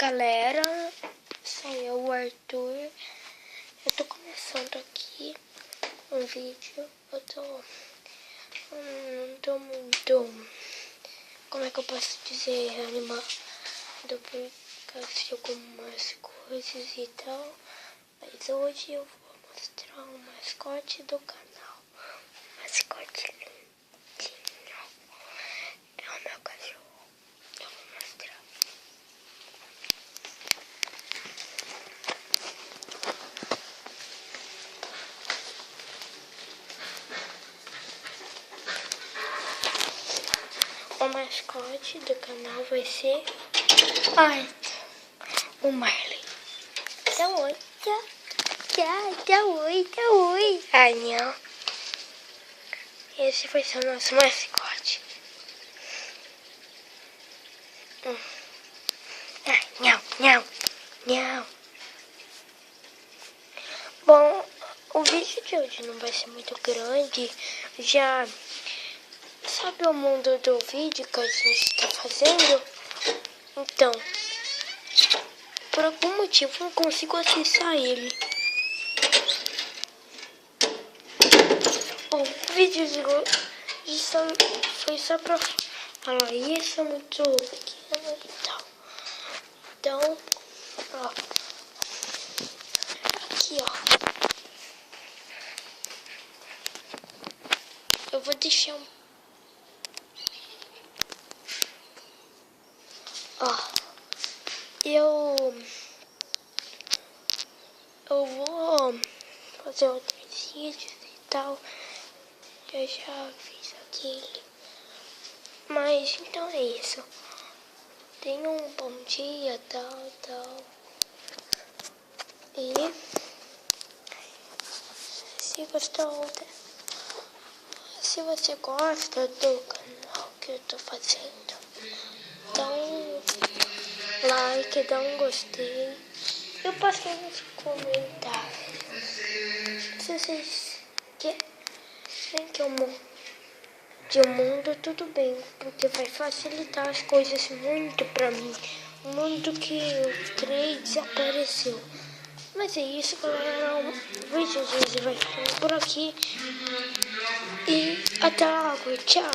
Galera, sou eu, o Arthur. Eu tô começando aqui um vídeo. Não tô muito, como é que eu posso dizer, animado, porque eu como umas coisas e tal. Mas hoje eu vou mostrar o mascote do canal. O mascote lindinho. É o meu cachorro. Eu vou mostrar. O mascote do canal vai ser o Marley. Dá oi, dá oi. Ai, não. Esse vai ser o nosso mascote. Ai, não. Bom, o vídeo de hoje não vai ser muito grande. Já sabe o mundo do vídeo que a gente está fazendo? Então, por algum motivo não consigo acessar ele. Bom, o vídeo de hoje foi só pra falar isso, muito pequeno e tal. Então, ó, aqui ó, eu vou deixar eu vou fazer outros vídeos e tal. Eu já fiz aquele. Mas então é isso. Tenha um bom dia, tal. E se você gosta do canal que eu tô fazendo, dá um like, dá um gostei. Eu passei nos comentários. Se vocês querem que eu mude o mundo, tudo bem, porque vai facilitar as coisas muito pra mim. O mundo que eu criei desapareceu. Mas é isso, galera. O vídeo de hoje vai ficando por aqui. E até logo. Tchau.